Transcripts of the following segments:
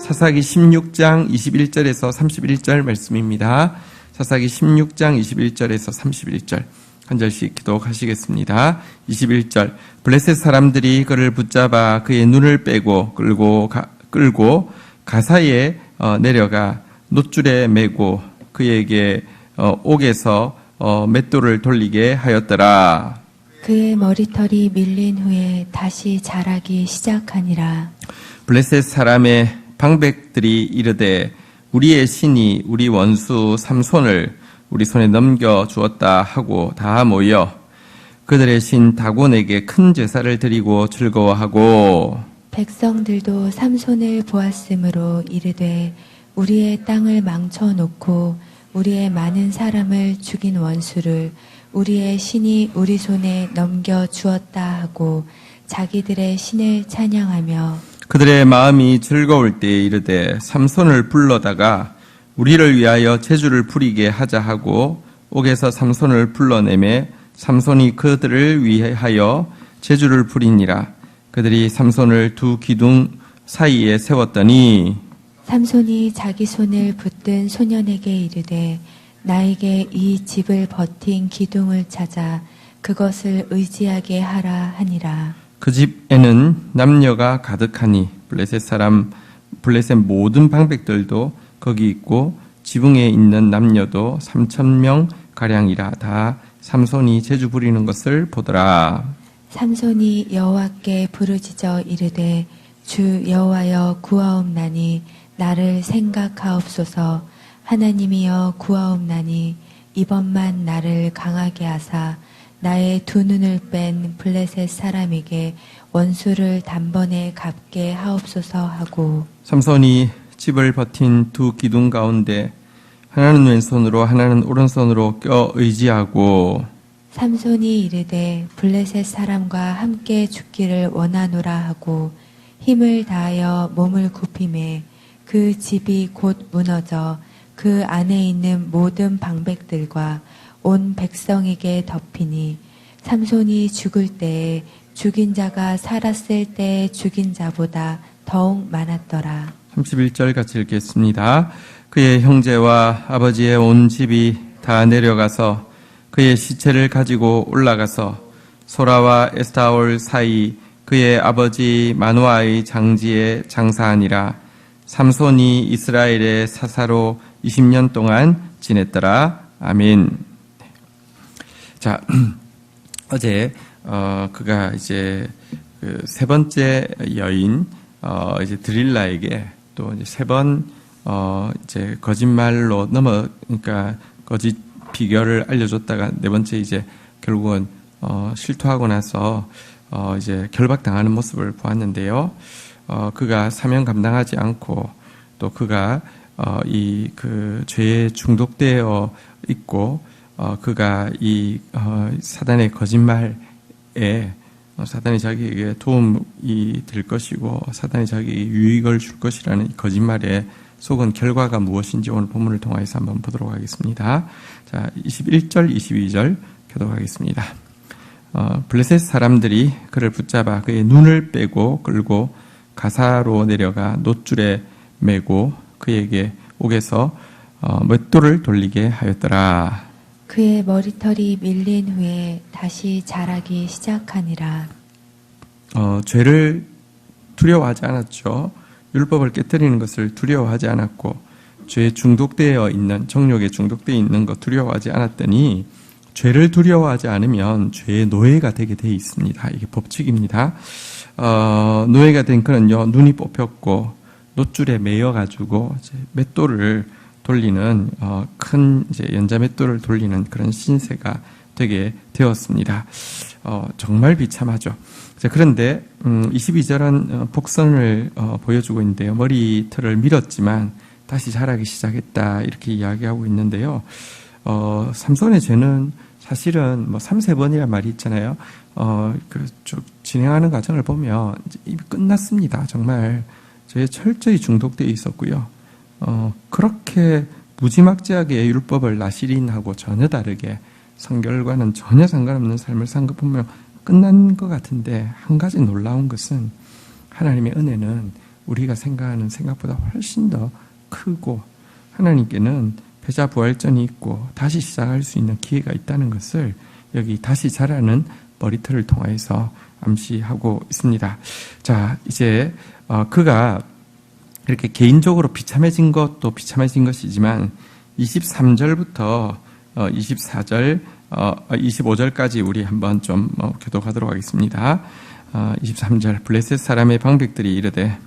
사사기 16장 21절에서 31절 말씀입니다. 사사기 16장 21절에서 31절 한 절씩 기독하시겠습니다. 21절 블레셋 사람들이 그를 붙잡아 그의 눈을 빼고 끌고 가사에 내려가 놋줄에 매고 그에게 옥에서 맷돌을 돌리게 하였더라. 그의 머리털이 밀린 후에 다시 자라기 시작하니라. 블레셋 사람의 방백들이 이르되 우리의 신이 우리 원수 삼손을 우리 손에 넘겨 주었다 하고 다 모여 그들의 신 다곤에게 큰 제사를 드리고 즐거워하고 백성들도 삼손을 보았으므로 이르되 우리의 땅을 망쳐놓고 우리의 많은 사람을 죽인 원수를 우리의 신이 우리 손에 넘겨 주었다 하고 자기들의 신을 찬양하며 그들의 마음이 즐거울 때에 이르되 삼손을 불러다가 우리를 위하여 제주를 부리게 하자 하고 옥에서 삼손을 불러내매 삼손이 그들을 위하여 제주를 부리니라. 그들이 삼손을 두 기둥 사이에 세웠더니 삼손이 자기 손을 붙든 소년에게 이르되 나에게 이 집을 버틴 기둥을 찾아 그것을 의지하게 하라 하니라. 그 집에는 남녀가 가득하니 블레셋 모든 방백들도 거기 있고 지붕에 있는 남녀도 3,000명 가량이라. 다 삼손이 제주 부리는 것을 보더라. 삼손이 여호와께 부르짖어 이르되 주 여호와여 구하옵나니 나를 생각하옵소서. 하나님이여 구하옵나니 이번만 나를 강하게 하사 나의 두 눈을 뺀 블레셋 사람에게 원수를 단번에 갚게 하옵소서 하고 삼손이 집을 버틴 두 기둥 가운데 하나는 왼손으로 하나는 오른손으로 껴 의지하고 삼손이 이르되 블레셋 사람과 함께 죽기를 원하노라 하고 힘을 다하여 몸을 굽히매 그 집이 곧 무너져 그 안에 있는 모든 방백들과 온 백성에게 덮이니 삼손이 죽을 때에 죽인 자가 살았을 때에 죽인 자보다 더욱 많았더라. 31절 같이 읽겠습니다. 그의 형제와 아버지의 온 집이 다 내려가서 그의 시체를 가지고 올라가서 소라와 에스타올 사이 그의 아버지 마노아의 장지에 장사하니라. 삼손이 이스라엘의 사사로 20년 동안 지냈더라. 아멘. 자, 어제 그가 이제 그 세 번째 여인 이제 드릴라에게 또 이제 세 번 이제 거짓말로 그러니까 거짓 비결을 알려줬다가 네 번째 이제 결국은 실토하고 나서 이제 결박당하는 모습을 보았는데요. 그가 사명 감당하지 않고 또 그가 이 그 죄에 중독되어 있고 그가 이 사단의 거짓말에 사단이 자기에게 도움이 될 것이고 사단이 자기에게 유익을 줄 것이라는 이 거짓말에 속은 결과가 무엇인지 오늘 본문을 통해서 한번 보도록 하겠습니다. 자, 21절, 22절 교독하겠습니다. 블레셋 사람들이 그를 붙잡아 그의 눈을 빼고 끌고 가사로 내려가 놋줄에 매고 그에게 옥에서 맷돌을 돌리게 하였더라. 그의 머리털이 밀린 후에 다시 자라기 시작하니라. 죄를 두려워하지 않았죠. 율법을 깨뜨리는 것을 두려워하지 않았고 죄에 중독되어 있는 정욕에 중독되어 있는 것 두려워하지 않았더니 죄를 두려워하지 않으면 죄의 노예가 되게 돼 있습니다. 이게 법칙입니다. 노예가 된 그는요 눈이 뽑혔고 놋줄에 매여 가지고 맷돌을 돌리는 큰 이제 연자 맷돌을 돌리는 그런 신세가 되게 되었습니다. 정말 비참하죠. 그런데 22절은 복선을 보여주고 있는데요. 머리털을 밀었지만 다시 자라기 시작했다 이렇게 이야기하고 있는데요. 삼손의 죄는 사실은 뭐 3-4번이란 말이 있잖아요. 쭉 진행하는 과정을 보면 이미 끝났습니다. 정말 죄에 철저히 중독되어 있었고요. 그렇게 무지막지하게 율법을 나시린하고 전혀 다르게 성결과는 전혀 상관없는 삶을 산 것 보면 끝난 것 같은데 한 가지 놀라운 것은 하나님의 은혜는 우리가 생각하는 생각보다 훨씬 더 크고 하나님께는 패자 부활전이 있고 다시 시작할 수 있는 기회가 있다는 것을 여기 다시 자라는 머리털을 통해서 암시하고 있습니다. 자, 이제 그가 이렇게 개인적으로 비참해진 것도 비참해진 것이지만 23절부터 24절, 25절까지 우리 한번 좀 교독하도록 하겠습니다. 23절 블레셋 사람의 방백들이 이르되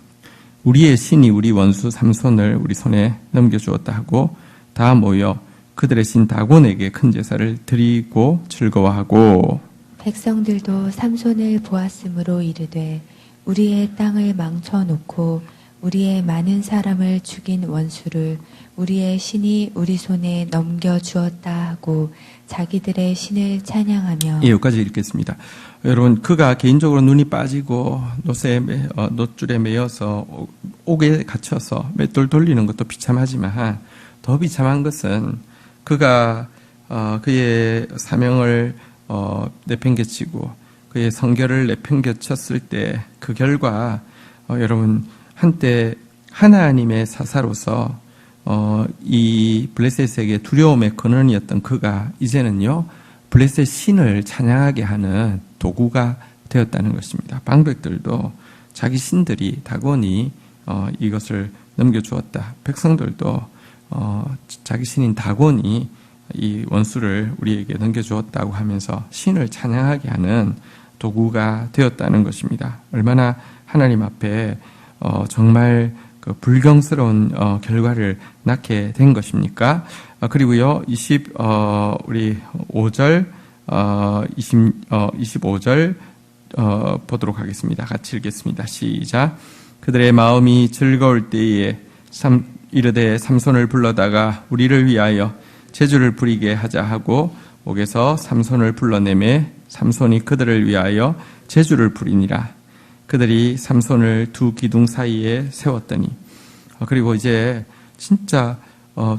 우리의 신이 우리 원수 삼손을 우리 손에 넘겨주었다 하고 다 모여 그들의 신 다곤에게 큰 제사를 드리고 즐거워하고 백성들도 삼손을 보았으므로 이르되 우리의 땅을 망쳐놓고 우리의 많은 사람을 죽인 원수를 우리의 신이 우리 손에 넘겨주었다 하고 자기들의 신을 찬양하며 예, 여기까지 읽겠습니다. 여러분, 그가 개인적으로 눈이 빠지고 놋줄에 매여서 옥에 갇혀서 맷돌 돌리는 것도 비참하지만 더 비참한 것은 그가 그의 사명을 내팽개치고 그의 성결을 내팽개쳤을 때 그 결과 여러분 한때 하나님의 사사로서 이 블레셋에게 두려움의 근원이었던 그가 이제는요 블레셋 신을 찬양하게 하는 도구가 되었다는 것입니다. 방백들도 자기 신들이 다곤이 이것을 넘겨주었다. 백성들도 자기 신인 다곤이 이 원수를 우리에게 넘겨주었다고 하면서 신을 찬양하게 하는 도구가 되었다는 것입니다. 얼마나 하나님 앞에 정말 그 불경스러운 결과를 낳게 된 것입니까? 그리고요, 우리 5절, 25절 보도록 하겠습니다. 같이 읽겠습니다. 시작. 그들의 마음이 즐거울 때에 이르되 삼손을 불러다가 우리를 위하여 제주를 부리게 하자 하고 옥에서 삼손을 불러내매 삼손이 그들을 위하여 제주를 부리니라. 그들이 삼손을 두 기둥 사이에 세웠더니 그리고 이제 진짜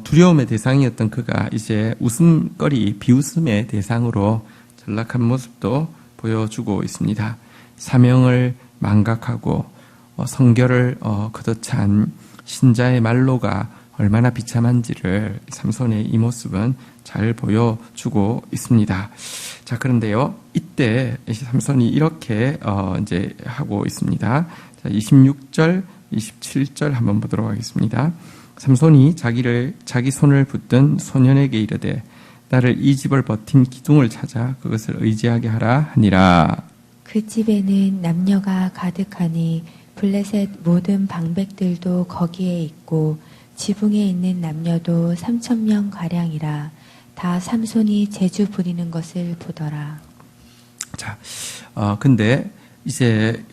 두려움의 대상이었던 그가 이제 웃음거리, 비웃음의 대상으로 전락한 모습도 보여주고 있습니다. 사명을 망각하고 성결을 거듭찬 신자의 말로가 얼마나 비참한지를 삼손의 이 모습은 잘 보여주고 있습니다. 자, 그런데요, 이때 삼손이 이렇게 이제 하고 있습니다. 자, 26절, 27절 한번 보도록 하겠습니다. 삼손이 자기 손을 붙든 소년에게 이르되 나를 이 집을 버틴 기둥을 찾아 그것을 의지하게 하라 하니라. 그 집에는 남녀가 가득하니 블레셋 모든 방백들도 거기에 있고 지붕에 있는 남녀도 3,000명 가량이라. 다 삼손이 제주 부리는 것을 보더라. 자, 근데 이제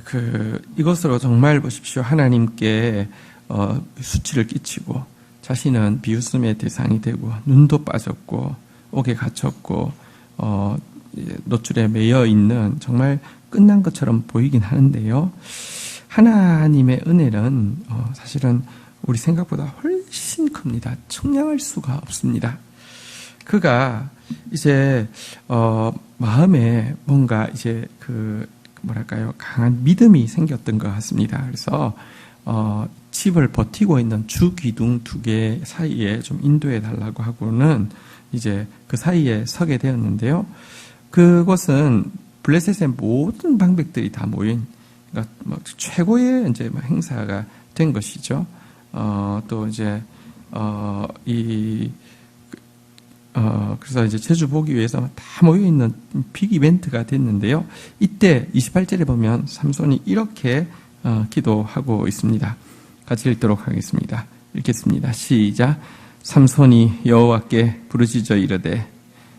이것으로 정말 보십시오. 하나님께 수치를 끼치고 자신은 비웃음의 대상이 되고 눈도 빠졌고 옥에 갇혔고 놋줄에 매여 있는 정말 끝난 것처럼 보이긴 하는데요. 하나님의 은혜는 사실은 우리 생각보다 훨씬 큽니다. 측량할 수가 없습니다. 그가 이제 마음에 뭔가 이제 강한 믿음이 생겼던 것 같습니다. 그래서 집을 버티고 있는 주 기둥 두 개 사이에 좀 인도해 달라고 하고는 이제 그 사이에 서게 되었는데요. 그것은 블레셋의 모든 방백들이 다 모인, 그러니까 최고의 이제 행사가 된 것이죠. 또 이제 그래서 이제 제주 보기 위해서 다 모여 있는 빅 이벤트가 됐는데요. 이때 28절에 보면 삼손이 이렇게 기도하고 있습니다. 같이 읽도록 하겠습니다. 읽겠습니다. 시작. 삼손이 여호와께 부르짖어 이르되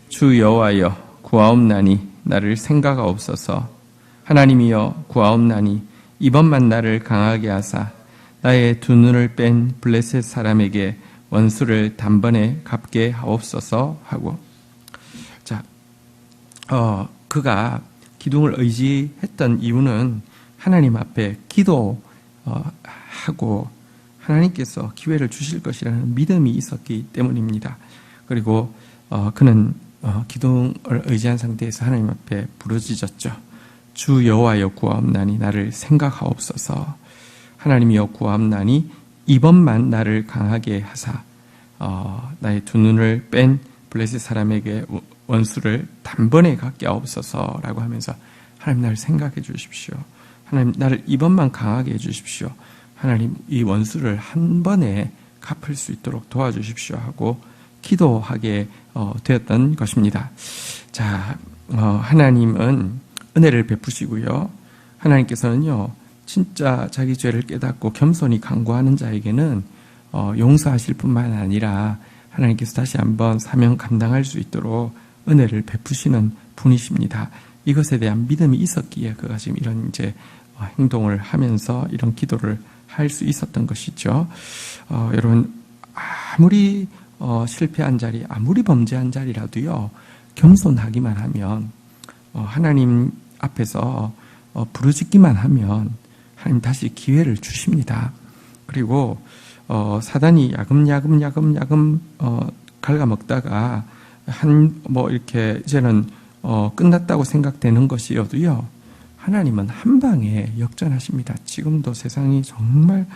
주 여호와여 구하옵나니 나를 생각하옵소서. 하나님이여 구하옵나니 이번만 나를 강하게 하사 나의 두 눈을 뺀 블레셋 사람에게 원수를 단번에 갚게 하옵소서 하고, 자, 그가 기둥을 의지했던 이유는 하나님 앞에 기도하고 하나님께서 기회를 주실 것이라는 믿음이 있었기 때문입니다. 그리고 그는 기둥을 의지한 상태에서 하나님 앞에 부르짖었죠. 주 여호와여 구하옵나니 나를 생각하옵소서. 하나님이여 구함나니 이번만 나를 강하게 하사 나의 두 눈을 뺀 블레셋 사람에게 원수를 단번에 갚게 하옵소서라고 하면서 하나님 나를 생각해 주십시오. 하나님 나를 이번만 강하게 해 주십시오. 하나님 이 원수를 한 번에 갚을 수 있도록 도와주십시오 하고 기도하게 되었던 것입니다. 자, 하나님은 은혜를 베푸시고요. 하나님께서는요, 진짜 자기 죄를 깨닫고 겸손히 간구하는 자에게는 용서하실 뿐만 아니라 하나님께서 다시 한번 사명 감당할 수 있도록 은혜를 베푸시는 분이십니다. 이것에 대한 믿음이 있었기에 그가 지금 이런 이제 행동을 하면서 이런 기도를 할 수 있었던 것이죠. 여러분, 아무리 실패한 자리, 아무리 범죄한 자리라도요, 겸손하기만 하면, 하나님 앞에서 부르짖기만 하면, 하나님 다시 기회를 주십니다. 그리고, 사단이 야금야금 갉아먹다가, 이렇게, 이제는, 끝났다고 생각되는 것이어도요, 하나님은 한 방에 역전하십니다. 지금도 세상이 정말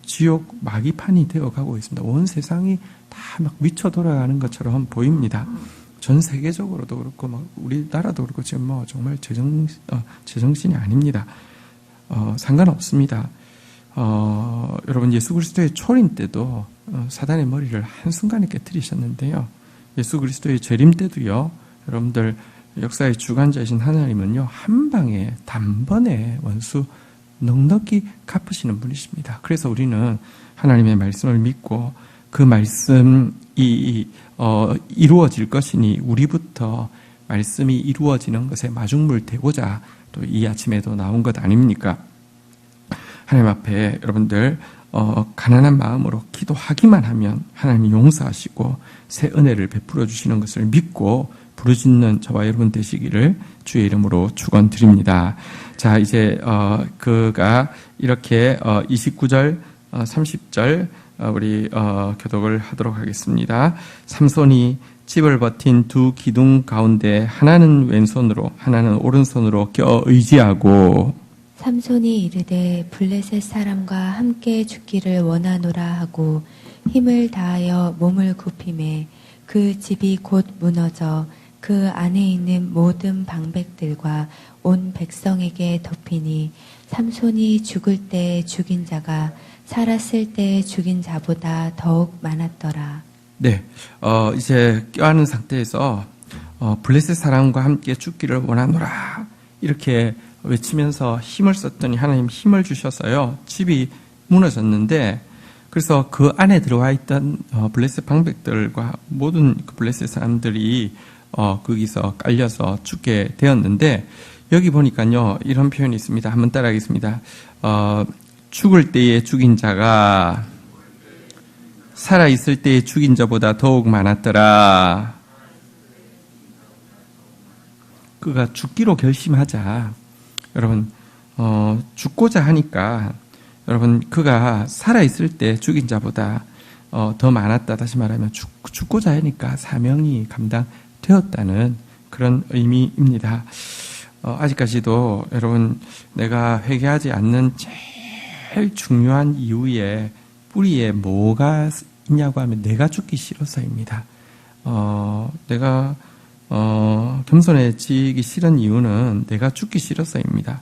지옥 마귀판이 되어가고 있습니다. 온 세상이 다 막 미쳐 돌아가는 것처럼 보입니다. 전 세계적으로도 그렇고 막 우리나라도 그렇고 지금 정말 제정신이 아닙니다. 상관없습니다. 여러분 예수 그리스도의 초림 때도 사단의 머리를 한순간에 깨뜨리셨는데요. 예수 그리스도의 재림 때도요. 여러분들 역사의 주관자이신 하나님은요, 한 방에 단번에 원수 넉넉히 갚으시는 분이십니다. 그래서 우리는 하나님의 말씀을 믿고 그 말씀이 이루어질 것이니 우리부터 말씀이 이루어지는 것에 마중물 대고자 또 이 아침에도 나온 것 아닙니까? 하나님 앞에 여러분들 가난한 마음으로 기도하기만 하면 하나님이 용서하시고 새 은혜를 베풀어 주시는 것을 믿고 부르짖는 저와 여러분 되시기를 주의 이름으로 축원드립니다. 자, 이제 그가 이렇게 29절, 30절 우리 교독을 하도록 하겠습니다. 삼손이 집을 버틴 두 기둥 가운데 하나는 왼손으로 하나는 오른손으로 껴 의지하고 삼손이 이르되 블레셋 사람과 함께 죽기를 원하노라 하고 힘을 다하여 몸을 굽히매 그 집이 곧 무너져 그 안에 있는 모든 방백들과 온 백성에게 덮이니 삼손이 죽을 때 죽인 자가 살았을 때 죽인 자보다 더욱 많았더라. 네, 이제 껴안은 상태에서 블레셋 사람과 함께 죽기를 원하노라 이렇게 외치면서 힘을 썼더니 하나님 힘을 주셔서요 집이 무너졌는데 그래서 그 안에 들어와 있던 블레셋 방백들과 모든 그 블레셋 사람들이 거기서 깔려서 죽게 되었는데 여기 보니까요 이런 표현이 있습니다. 한번 따라하겠습니다. 죽을 때에 죽인 자가 살아있을 때에 죽인 자보다 더욱 많았더라. 그가 죽기로 결심하자 여러분 죽고자 하니까 여러분 그가 살아있을 때 죽인 자보다 더 많았다. 다시 말하면 죽고자 하니까 사명이 감당되었다는 그런 의미입니다. 아직까지도 여러분 내가 회개하지 않는 제일 중요한 이유의 뿌리에 뭐가 있냐고 하면 내가 죽기 싫어서입니다. 내가 겸손해지기 싫은 이유는 내가 죽기 싫어서입니다.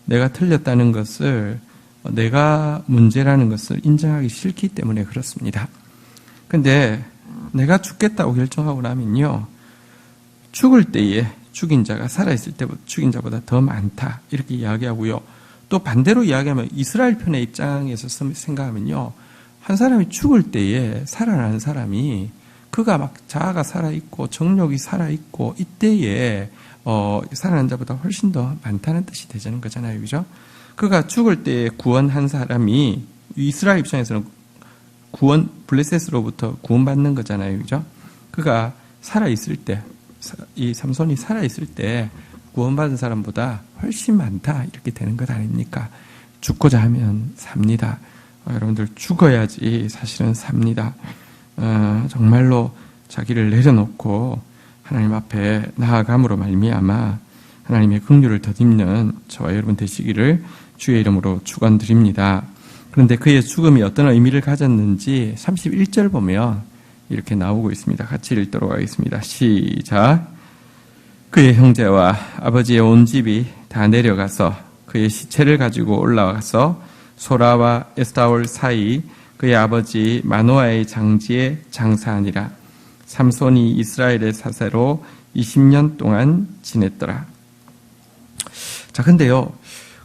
내가 틀렸다는 것을 내가 문제라는 것을 인정하기 싫기 때문에 그렇습니다. 근데 내가 죽겠다고 결정하고 나면요 죽을 때에 죽인 자가 살아있을 때 죽인 자보다 더 많다 이렇게 이야기하고요. 또 반대로 이야기하면 이스라엘 편의 입장에서 생각하면요 한 사람이 죽을 때에 살아나는 사람이 그가 막 자아가 살아있고 정욕이 살아있고 이때에 살아난 자보다 훨씬 더 많다는 뜻이 되자는 거잖아요. 그죠? 그가 죽을 때에 구원한 사람이 이스라엘 입장에서는 블레셋으로부터 구원받는 거잖아요. 그죠? 그가 살아있을 때 이 삼손이 살아있을 때 구원받은 사람보다 훨씬 많다 이렇게 되는 것 아닙니까? 죽고자 하면 삽니다. 여러분들 죽어야지 사실은 삽니다. 정말로 자기를 내려놓고 하나님 앞에 나아감으로 말미암아 하나님의 긍휼을 덧입는 저와 여러분 되시기를 주의 이름으로 축원드립니다. 그런데 그의 죽음이 어떤 의미를 가졌는지 31절 보면 이렇게 나오고 있습니다. 같이 읽도록 하겠습니다. 시작. 그의 형제와 아버지의 온 집이 다 내려가서 그의 시체를 가지고 올라가서 소라와 에스타올 사이 그의 아버지 마노아의 장지에 장사하니라. 삼손이 이스라엘의 사세로 20년 동안 지냈더라. 자, 근데요,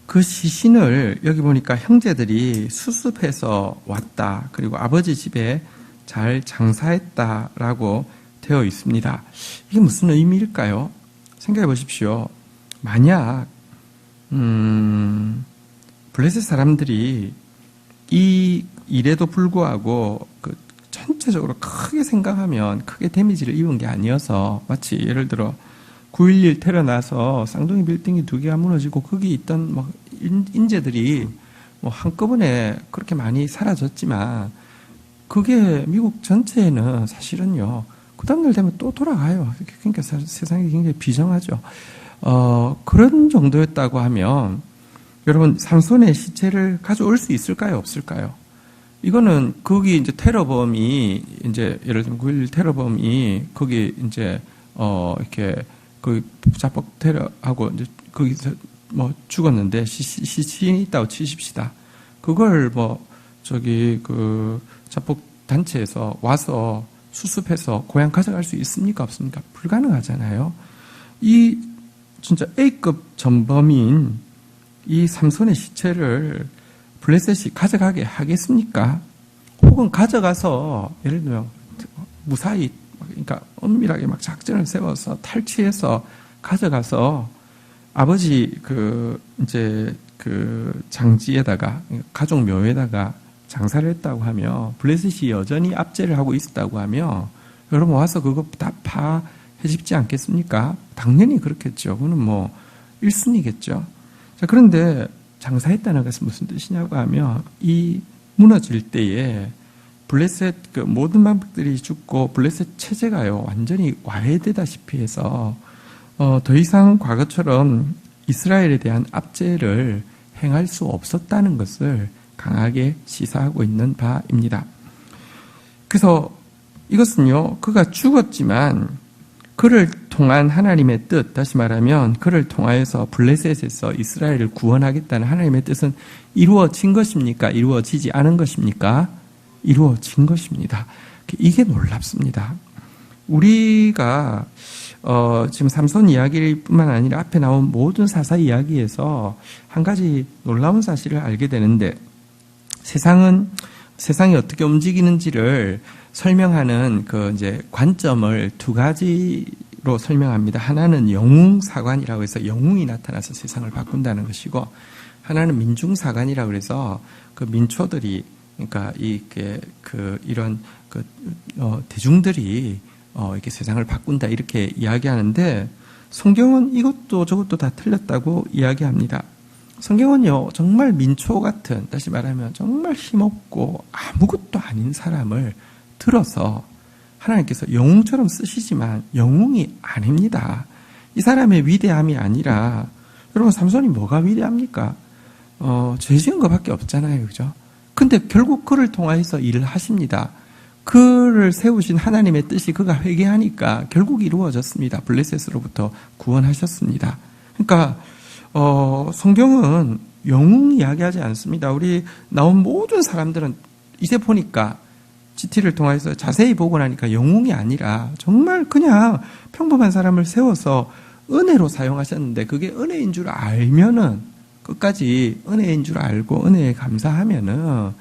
그 시신을 여기 보니까 형제들이 수습해서 왔다. 그리고 아버지 집에 잘 장사했다라고 되어 있습니다. 이게 무슨 의미일까요? 생각해 보십시오. 만약 블레셋 사람들이 이 일에도 불구하고 그 전체적으로 크게 생각하면 크게 데미지를 입은 게 아니어서 마치 예를 들어 9.11 테러 나서 쌍둥이 빌딩이 2개가 무너지고 거기 있던 뭐 인재들이 뭐 한꺼번에 그렇게 많이 사라졌지만 그게 미국 전체에는 사실은요 그 다음날 되면 또 돌아가요. 그러니까 세상이 굉장히 비정하죠. 그런 정도였다고 하면 여러분 삼손의 시체를 가져올 수 있을까요? 없을까요? 이거는 거기 이제 테러범이 이제 예를 들면 9.11 테러범이 거기 이제 이렇게 그 자폭 테러하고 이제 거기서 뭐 죽었는데 시신이 있다고 치십시다. 그걸 뭐 저기 그 자폭 단체에서 와서 수습해서 고향 가져갈 수 있습니까? 없습니까? 불가능하잖아요. 이 진짜 A급 전범인 이 삼손의 시체를 블레셋이 가져가게 하겠습니까? 혹은 가져가서 예를 들면 무사히 그러니까 엄밀하게 막 작전을 세워서 탈취해서 가져가서 아버지 그 이제 그 장지에다가 가족 묘에다가 장사를 했다고 하며 블레셋이 여전히 압제를 하고 있었다고 하며 여러분 와서 그거 다 파헤집지 않겠습니까? 당연히 그렇겠죠. 그거는 뭐 1순위겠죠. 자, 그런데 장사했다는 것은 무슨 뜻이냐고 하면 이 무너질 때에 블레셋 그 모든 방백들이 죽고 블레셋 체제가요 완전히 와해되다시피 해서 더 이상 과거처럼 이스라엘에 대한 압제를 행할 수 없었다는 것을 강하게 시사하고 있는 바입니다. 그래서 이것은요 그가 죽었지만 그를 통한 하나님의 뜻, 다시 말하면 그를 통하여서 블레셋에서 이스라엘을 구원하겠다는 하나님의 뜻은 이루어진 것입니까? 이루어지지 않은 것입니까? 이루어진 것입니다. 이게 놀랍습니다. 우리가 지금 삼손 이야기뿐만 아니라 앞에 나온 모든 사사 이야기에서 한 가지 놀라운 사실을 알게 되는데 세상이 어떻게 움직이는지를 설명하는 그 이제 관점을 2가지로 설명합니다. 하나는 영웅사관이라고 해서 영웅이 나타나서 세상을 바꾼다는 것이고, 하나는 민중사관이라고 해서 그 민초들이 그러니까 이런 대중들이 이렇게 세상을 바꾼다 이렇게 이야기하는데 성경은 이것도 저것도 다 틀렸다고 이야기합니다. 성경은요 정말 민초 같은, 다시 말하면 정말 힘없고 아무것도 아닌 사람을 들어서 하나님께서 영웅처럼 쓰시지만 영웅이 아닙니다. 이 사람의 위대함이 아니라, 여러분 삼손이 뭐가 위대합니까? 죄 지은 것밖에 없잖아요, 그죠? 근데 결국 그를 통해서 일을 하십니다. 그를 세우신 하나님의 뜻이 그가 회개하니까 결국 이루어졌습니다. 블레셋으로부터 구원하셨습니다. 그러니까 성경은 영웅 이야기하지 않습니다. 우리 나온 모든 사람들은 이제 보니까 GT를 통해서 자세히 보고 나니까 영웅이 아니라 정말 그냥 평범한 사람을 세워서 은혜로 사용하셨는데, 그게 은혜인 줄 알면은 끝까지 은혜인 줄 알고 은혜에 감사하면은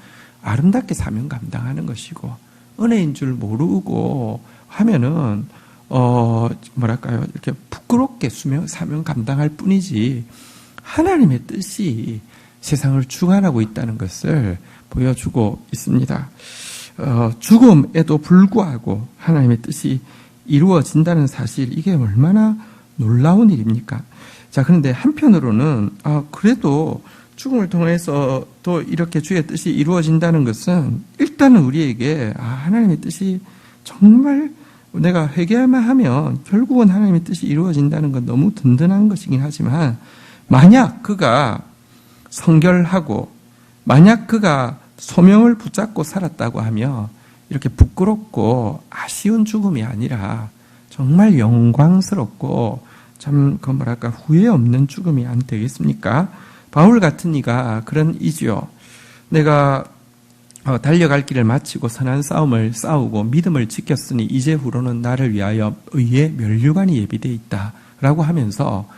아름답게 사명 감당하는 것이고, 은혜인 줄 모르고 하면은 뭐랄까요, 이렇게 부끄럽게 사명 감당할 뿐이지 하나님의 뜻이 세상을 주관하고 있다는 것을 보여주고 있습니다. 죽음에도 불구하고 하나님의 뜻이 이루어진다는 사실, 이게 얼마나 놀라운 일입니까? 자, 그런데 한편으로는 그래도 죽음을 통해서 또 이렇게 주의 뜻이 이루어진다는 것은 일단은 우리에게 하나님의 뜻이 정말 내가 회개만 하면 결국은 하나님의 뜻이 이루어진다는 건 너무 든든한 것이긴 하지만, 만약 그가 성결하고, 만약 그가 소명을 붙잡고 살았다고 하면 이렇게 부끄럽고 아쉬운 죽음이 아니라 정말 영광스럽고 참 후회 없는 죽음이 안 되겠습니까? 바울 같은 이가 그런 이지요. 내가 달려갈 길을 마치고 선한 싸움을 싸우고 믿음을 지켰으니 이제후로는 나를 위하여 의의 면류관이 예비되어 있다 라고 하면서,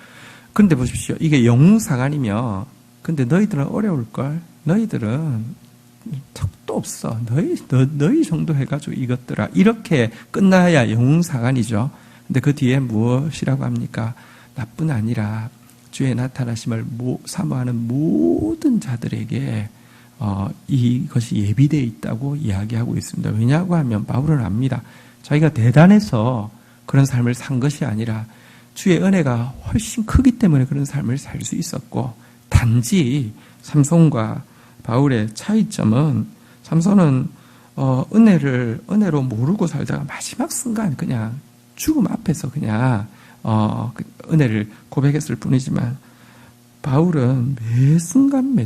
근데 보십시오. 이게 영웅사관이며, 근데 너희들은 어려울걸. 너희들은 턱도 없어. 너희 정도 해가지고 이것들아. 이렇게 끝나야 영웅사관이죠. 근데 그 뒤에 무엇이라고 합니까? 나뿐 아니라 주의 나타나심을 사모하는 모든 자들에게 이것이 예비되어 있다고 이야기하고 있습니다. 왜냐고 하면 바울은 압니다. 자기가 대단해서 그런 삶을 산 것이 아니라 주의 은혜가 훨씬 크기 때문에 그런 삶을 살 수 있었고, 단지 삼손과 바울의 차이점은, 삼손은 은혜로 모르고 살다가 마지막 순간 그냥 죽음 앞에서 그냥 은혜를 고백했을 뿐이지만, 바울은 매 순간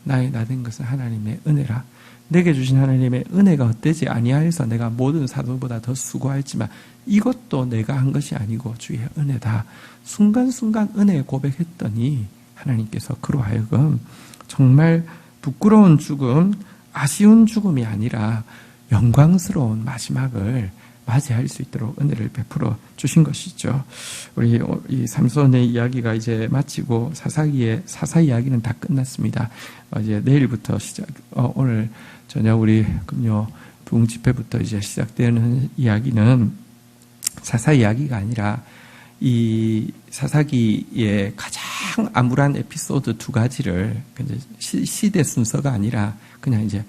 나의 나된 것은 하나님의 은혜라. 내게 주신 하나님의 은혜가 어때지 아니하여서 내가 모든 사도보다 더 수고했지만 이것도 내가 한 것이 아니고 주의 은혜다. 순간순간 은혜 고백했더니 하나님께서 그로 하여금 정말 부끄러운 죽음, 아쉬운 죽음이 아니라 영광스러운 마지막을 맞이할 수 있도록 은혜를 베풀어 주신 것이죠. 우리 이 삼손의 이야기가 이제 마치고 사사 이야기는 다 끝났습니다. 이제 내일부터 오늘 저녁 우리 금요 부흥 집회부터 이제 시작되는 이야기는 사사 이야기가 아니라 이 사사기의 가장 암울한 에피소드 2가지를 시대 순서가 아니라 그냥 이제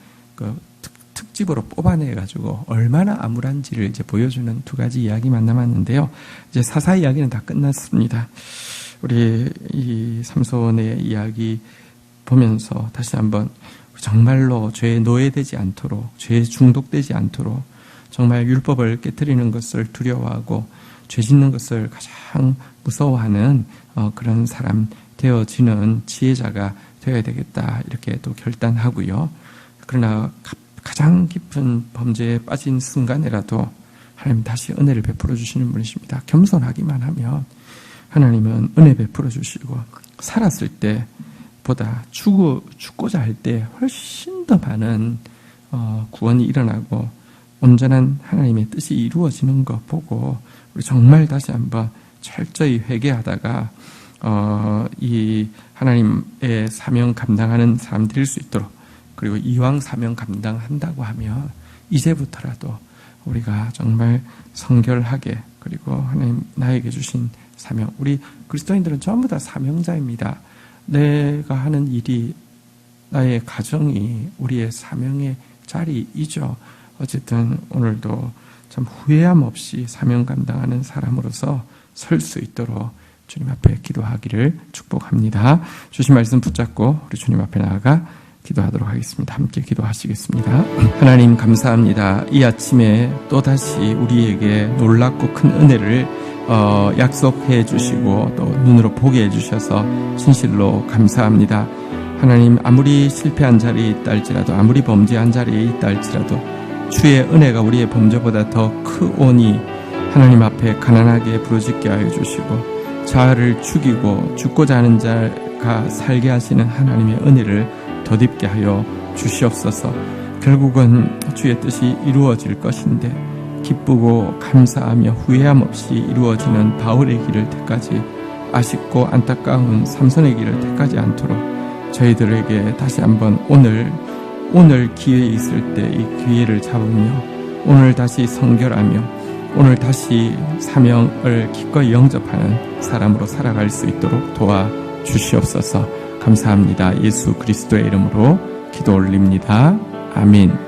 특집으로 뽑아내가지고 얼마나 암울한지를 이제 보여주는 2가지 이야기만 남았는데요. 이제 사사 이야기는 다 끝났습니다. 우리 이 삼손의 이야기 보면서 다시 한번 정말로 죄에 노예되지 않도록, 죄에 중독되지 않도록, 정말 율법을 깨트리는 것을 두려워하고 죄 짓는 것을 가장 무서워하는 그런 사람 되어지는 지혜자가 되어야 되겠다, 이렇게 또 결단하고요. 그러나 가장 깊은 범죄에 빠진 순간에라도 하나님 다시 은혜를 베풀어 주시는 분이십니다. 겸손하기만 하면 하나님은 은혜 베풀어 주시고, 살았을 때보다 죽고자 할 때 훨씬 더 많은 구원이 일어나고 온전한 하나님의 뜻이 이루어지는 거 보고 우리 정말 다시 한번 철저히 회개하다가 이 하나님의 사명 감당하는 사람 될 수 있도록, 그리고 이왕 사명 감당한다고 하면 이제부터라도 우리가 정말 성결하게, 그리고 하나님 나에게 주신 사명, 우리 그리스도인들은 전부 다 사명자입니다. 내가 하는 일이, 나의 가정이 우리의 사명의 자리이죠. 어쨌든 오늘도 참 후회함 없이 사명 감당하는 사람으로서 설 수 있도록 주님 앞에 기도하기를 축복합니다. 주신 말씀 붙잡고 우리 주님 앞에 나아가 기도하도록 하겠습니다. 함께 기도하시겠습니다. 하나님 감사합니다. 이 아침에 또다시 우리에게 놀랍고 큰 은혜를 약속해 주시고 또 눈으로 보게 해주셔서 진실로 감사합니다. 하나님, 아무리 실패한 자리에 있다 할지라도, 아무리 범죄한 자리에 있다 할지라도 주의 은혜가 우리의 범죄보다 더 크오니 하나님 앞에 가난하게 부르짖게 하여 주시고, 자아를 죽이고 죽고자 하는 자가 살게 하시는 하나님의 은혜를 덧입게 하여 주시옵소서. 결국은 주의 뜻이 이루어질 것인데 기쁘고 감사하며 후회함 없이 이루어지는 바울의 길을 택하지, 아쉽고 안타까운 삼손의 길을 택하지 않도록 저희들에게 다시 한번 오늘 기회 있을 때 이 기회를 잡으며 오늘 다시 성결하며 오늘 다시 사명을 기꺼이 영접하는 사람으로 살아갈 수 있도록 도와주시옵소서. 감사합니다. 예수 그리스도의 이름으로 기도 올립니다. 아멘.